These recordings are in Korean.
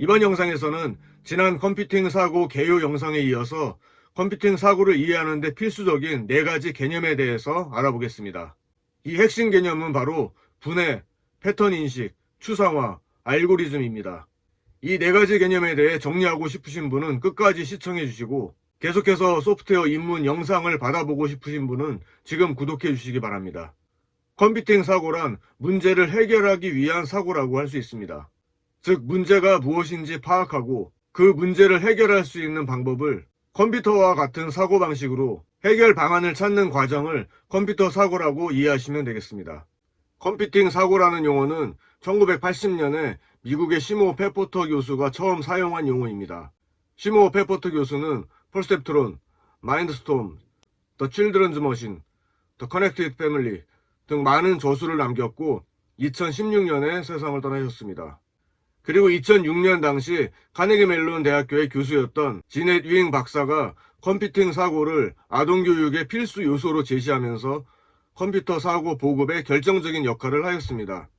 이번 영상에서는 지난 컴퓨팅 사고 개요 영상에 이어서 컴퓨팅 사고를 이해하는 데 필수적인 4가지 개념에 대해서 알아보겠습니다. 이 핵심 개념은 바로 분해, 패턴 인식, 추상화, 알고리즘입니다. 이 4가지 개념에 대해 정리하고 싶으신 분은 끝까지 시청해 주시고 계속해서 소프트웨어 입문 영상을 받아보고 싶으신 분은 지금 구독해 주시기 바랍니다. 컴퓨팅 사고란 문제를 해결하기 위한 사고라고 할 수 있습니다. 즉 문제가 무엇인지 파악하고 그 문제를 해결할 수 있는 방법을 컴퓨터와 같은 사고방식으로 해결 방안을 찾는 과정을 컴퓨터 사고라고 이해하시면 되겠습니다. 컴퓨팅 사고라는 용어는 1980년에 미국의 시모 페포터 교수가 처음 사용한 용어입니다. 시모 페포터 교수는 퍼셉트론, 마인드스톰, 더 칠드런즈 머신, 더 커넥티드 패밀리 등 많은 저술을 남겼고 2016년에 세상을 떠나셨습니다. 그리고 2006년 당시 카네기 멜론 대학교의 교수였던 지넷 윙 박사가 컴퓨팅 사고를 아동교육의 필수 요소로 제시하면서 컴퓨터 사고 보급에 결정적인 역할을 하였습니다.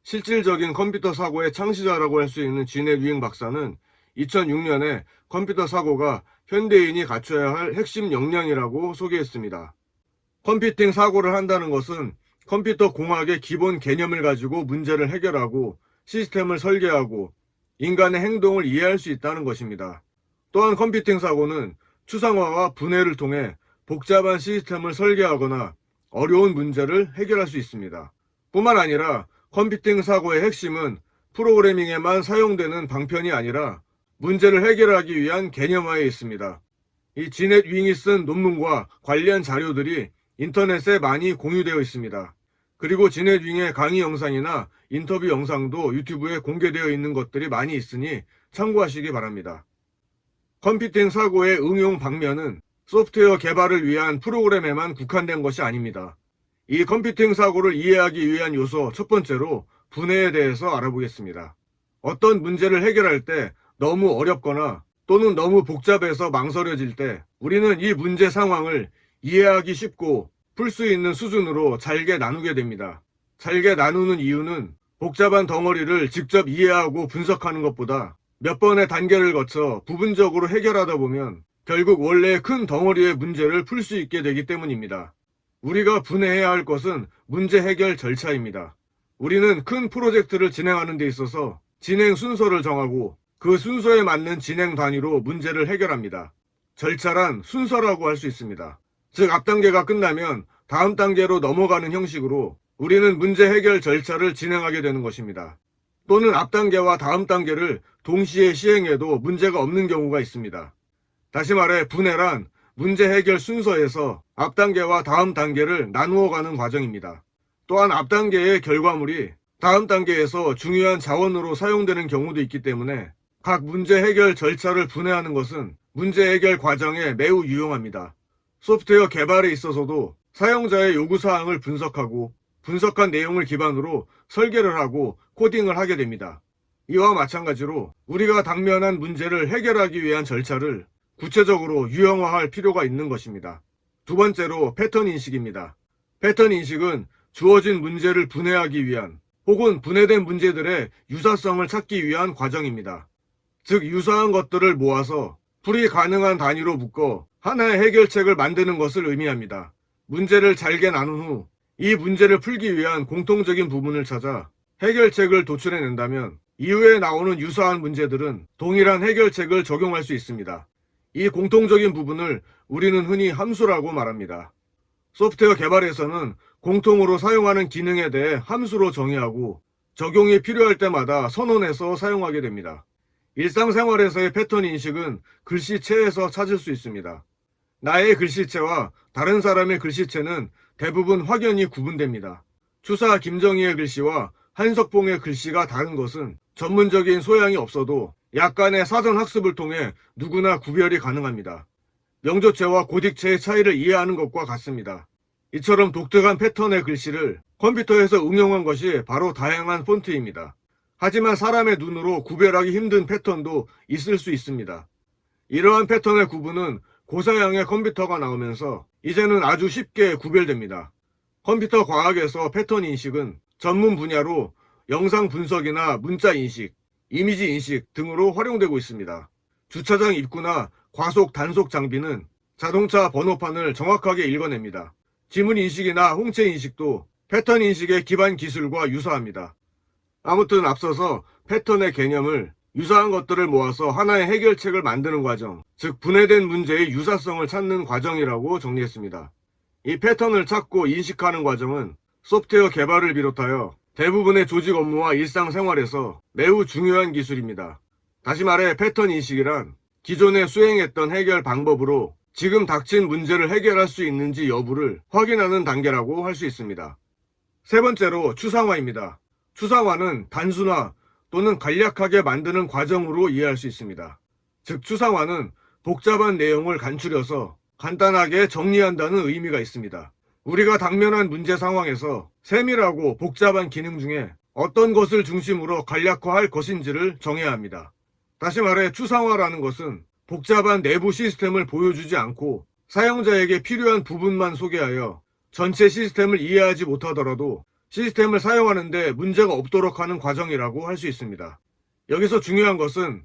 실질적인 컴퓨터 사고의 창시자라고 할 수 있는 지넷 윙 박사는 2006년에 컴퓨터 사고가 현대인이 갖춰야 할 핵심 역량이라고 소개했습니다. 컴퓨팅 사고를 한다는 것은 컴퓨터 공학의 기본 개념을 가지고 문제를 해결하고 시스템을 설계하고 인간의 행동을 이해할 수 있다는 것입니다. 또한 컴퓨팅 사고는 추상화와 분해를 통해 복잡한 시스템을 설계하거나 어려운 문제를 해결할 수 있습니다. 뿐만 아니라 컴퓨팅 사고의 핵심은 프로그래밍에만 사용되는 방편이 아니라 문제를 해결하기 위한 개념화에 있습니다. 이 지넷 윙이 쓴 논문과 관련 자료들이 인터넷에 많이 공유되어 있습니다. 그리고 지넷 윙의 강의 영상이나 인터뷰 영상도 유튜브에 공개되어 있는 것들이 많이 있으니 참고하시기 바랍니다. 컴퓨팅 사고의 응용 방면은 소프트웨어 개발을 위한 프로그램에만 국한된 것이 아닙니다. 이 컴퓨팅 사고를 이해하기 위한 요소 첫 번째로 분해에 대해서 알아보겠습니다. 어떤 문제를 해결할 때 너무 어렵거나 또는 너무 복잡해서 망설여질 때 우리는 이 문제 상황을 이해하기 쉽고 풀 수 있는 수준으로 잘게 나누게 됩니다. 잘게 나누는 이유는 복잡한 덩어리를 직접 이해하고 분석하는 것보다 몇 번의 단계를 거쳐 부분적으로 해결하다 보면 결국 원래 큰 덩어리의 문제를 풀 수 있게 되기 때문입니다. 우리가 분해해야 할 것은 문제 해결 절차입니다. 우리는 큰 프로젝트를 진행하는 데 있어서 진행 순서를 정하고 그 순서에 맞는 진행 단위로 문제를 해결합니다. 절차란 순서라고 할 수 있습니다. 즉 앞 단계가 끝나면 다음 단계로 넘어가는 형식으로 우리는 문제 해결 절차를 진행하게 되는 것입니다. 또는 앞 단계와 다음 단계를 동시에 시행해도 문제가 없는 경우가 있습니다. 다시 말해 분해란 문제 해결 순서에서 앞 단계와 다음 단계를 나누어 가는 과정입니다. 또한 앞 단계의 결과물이 다음 단계에서 중요한 자원으로 사용되는 경우도 있기 때문에 각 문제 해결 절차를 분해하는 것은 문제 해결 과정에 매우 유용합니다. 소프트웨어 개발에 있어서도 사용자의 요구사항을 분석하고 분석한 내용을 기반으로 설계를 하고 코딩을 하게 됩니다. 이와 마찬가지로 우리가 당면한 문제를 해결하기 위한 절차를 구체적으로 유형화할 필요가 있는 것입니다. 두 번째로 패턴 인식입니다. 패턴 인식은 주어진 문제를 분해하기 위한 혹은 분해된 문제들의 유사성을 찾기 위한 과정입니다. 즉 유사한 것들을 모아서 풀이 가능한 단위로 묶어 하나의 해결책을 만드는 것을 의미합니다. 문제를 잘게 나눈 후 이 문제를 풀기 위한 공통적인 부분을 찾아 해결책을 도출해낸다면 이후에 나오는 유사한 문제들은 동일한 해결책을 적용할 수 있습니다. 이 공통적인 부분을 우리는 흔히 함수라고 말합니다. 소프트웨어 개발에서는 공통으로 사용하는 기능에 대해 함수로 정의하고 적용이 필요할 때마다 선언해서 사용하게 됩니다. 일상생활에서의 패턴 인식은 글씨체에서 찾을 수 있습니다. 나의 글씨체와 다른 사람의 글씨체는 대부분 확연히 구분됩니다. 추사 김정희의 글씨와 한석봉의 글씨가 다른 것은 전문적인 소양이 없어도 약간의 사전 학습을 통해 누구나 구별이 가능합니다. 명조체와 고딕체의 차이를 이해하는 것과 같습니다. 이처럼 독특한 패턴의 글씨를 컴퓨터에서 응용한 것이 바로 다양한 폰트입니다. 하지만 사람의 눈으로 구별하기 힘든 패턴도 있을 수 있습니다. 이러한 패턴의 구분은 고사양의 컴퓨터가 나오면서 이제는 아주 쉽게 구별됩니다. 컴퓨터 과학에서 패턴 인식은 전문 분야로 영상 분석이나 문자 인식, 이미지 인식 등으로 활용되고 있습니다. 주차장 입구나 과속 단속 장비는 자동차 번호판을 정확하게 읽어냅니다. 지문 인식이나 홍채 인식도 패턴 인식의 기반 기술과 유사합니다. 아무튼 앞서서 패턴의 개념을 유사한 것들을 모아서 하나의 해결책을 만드는 과정, 즉 분해된 문제의 유사성을 찾는 과정이라고 정리했습니다. 이 패턴을 찾고 인식하는 과정은 소프트웨어 개발을 비롯하여 대부분의 조직 업무와 일상생활에서 매우 중요한 기술입니다. 다시 말해 패턴 인식이란 기존에 수행했던 해결 방법으로 지금 닥친 문제를 해결할 수 있는지 여부를 확인하는 단계라고 할 수 있습니다. 세 번째로 추상화입니다. 추상화는 단순화 또는 간략하게 만드는 과정으로 이해할 수 있습니다. 즉 추상화는 복잡한 내용을 간추려서 간단하게 정리한다는 의미가 있습니다. 우리가 당면한 문제 상황에서 세밀하고 복잡한 기능 중에 어떤 것을 중심으로 간략화할 것인지를 정해야 합니다. 다시 말해 추상화라는 것은 복잡한 내부 시스템을 보여주지 않고 사용자에게 필요한 부분만 소개하여 전체 시스템을 이해하지 못하더라도 시스템을 사용하는데 문제가 없도록 하는 과정이라고 할 수 있습니다. 여기서 중요한 것은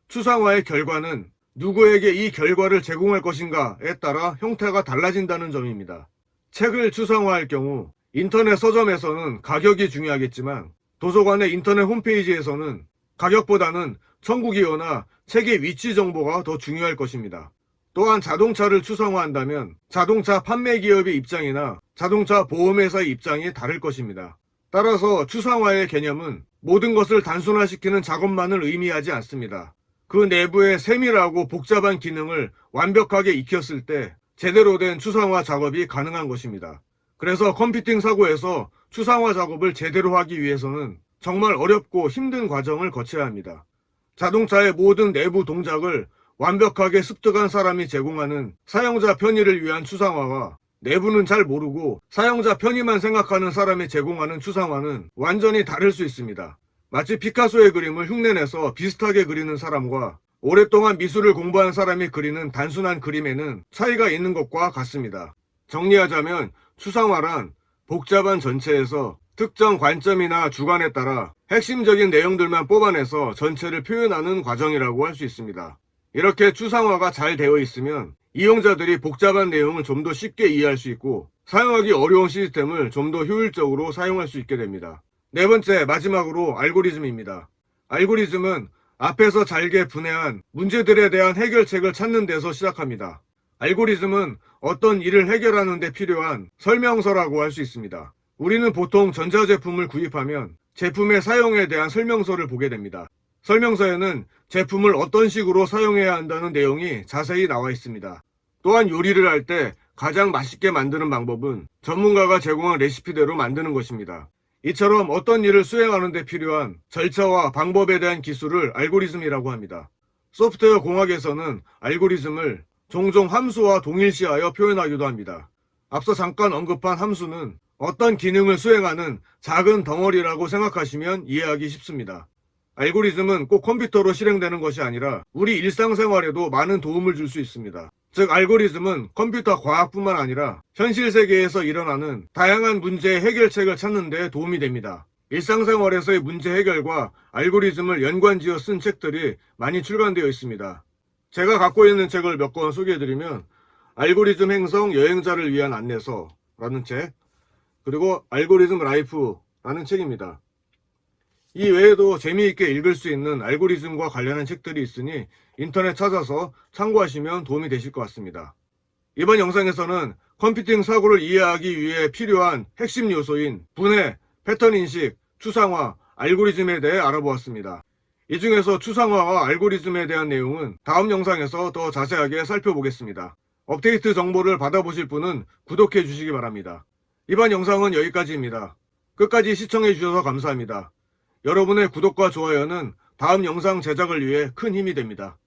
추상화의 결과는 누구에게 이 결과를 제공할 것인가에 따라 형태가 달라진다는 점입니다. 책을 추상화할 경우 인터넷 서점에서는 가격이 중요하겠지만 도서관의 인터넷 홈페이지에서는 가격보다는 청구기호나 책의 위치 정보가 더 중요할 것입니다. 또한 자동차를 추상화한다면 자동차 판매 기업의 입장이나 자동차 보험회사의 입장이 다를 것입니다. 따라서 추상화의 개념은 모든 것을 단순화시키는 작업만을 의미하지 않습니다. 그 내부의 세밀하고 복잡한 기능을 완벽하게 익혔을 때 제대로 된 추상화 작업이 가능한 것입니다. 그래서 컴퓨팅 사고에서 추상화 작업을 제대로 하기 위해서는 정말 어렵고 힘든 과정을 거쳐야 합니다. 자동차의 모든 내부 동작을 완벽하게 습득한 사람이 제공하는 사용자 편의를 위한 추상화와 내부는 잘 모르고 사용자 편의만 생각하는 사람이 제공하는 추상화는 완전히 다를 수 있습니다. 마치 피카소의 그림을 흉내내서 비슷하게 그리는 사람과 오랫동안 미술을 공부한 사람이 그리는 단순한 그림에는 차이가 있는 것과 같습니다. 정리하자면 추상화란 복잡한 전체에서 특정 관점이나 주관에 따라 핵심적인 내용들만 뽑아내서 전체를 표현하는 과정이라고 할 수 있습니다. 이렇게 추상화가 잘 되어 있으면 이용자들이 복잡한 내용을 좀 더 쉽게 이해할 수 있고 사용하기 어려운 시스템을 좀 더 효율적으로 사용할 수 있게 됩니다. 네 번째, 마지막으로 알고리즘입니다. 알고리즘은 앞에서 잘게 분해한 문제들에 대한 해결책을 찾는 데서 시작합니다. 알고리즘은 어떤 일을 해결하는 데 필요한 설명서라고 할 수 있습니다. 우리는 보통 전자제품을 구입하면 제품의 사용에 대한 설명서를 보게 됩니다. 설명서에는 제품을 어떤 식으로 사용해야 한다는 내용이 자세히 나와 있습니다. 또한 요리를 할 때 가장 맛있게 만드는 방법은 전문가가 제공한 레시피대로 만드는 것입니다. 이처럼 어떤 일을 수행하는 데 필요한 절차와 방법에 대한 기술을 알고리즘이라고 합니다. 소프트웨어 공학에서는 알고리즘을 종종 함수와 동일시하여 표현하기도 합니다. 앞서 잠깐 언급한 함수는 어떤 기능을 수행하는 작은 덩어리라고 생각하시면 이해하기 쉽습니다. 알고리즘은 꼭 컴퓨터로 실행되는 것이 아니라 우리 일상생활에도 많은 도움을 줄 수 있습니다. 즉 알고리즘은 컴퓨터 과학뿐만 아니라 현실 세계에서 일어나는 다양한 문제의 해결책을 찾는 데 도움이 됩니다. 일상생활에서의 문제 해결과 알고리즘을 연관지어 쓴 책들이 많이 출간되어 있습니다. 제가 갖고 있는 책을 몇 권 소개해드리면 알고리즘 행성 여행자를 위한 안내서라는 책, 그리고 알고리즘 라이프라는 책입니다. 이 외에도 재미있게 읽을 수 있는 알고리즘과 관련한 책들이 있으니 인터넷 찾아서 참고하시면 도움이 되실 것 같습니다. 이번 영상에서는 컴퓨팅 사고를 이해하기 위해 필요한 핵심 요소인 분해, 패턴 인식, 추상화, 알고리즘에 대해 알아보았습니다. 이 중에서 추상화와 알고리즘에 대한 내용은 다음 영상에서 더 자세하게 살펴보겠습니다. 업데이트 정보를 받아보실 분은 구독해 주시기 바랍니다. 이번 영상은 여기까지입니다. 끝까지 시청해 주셔서 감사합니다. 여러분의 구독과 좋아요는 다음 영상 제작을 위해 큰 힘이 됩니다.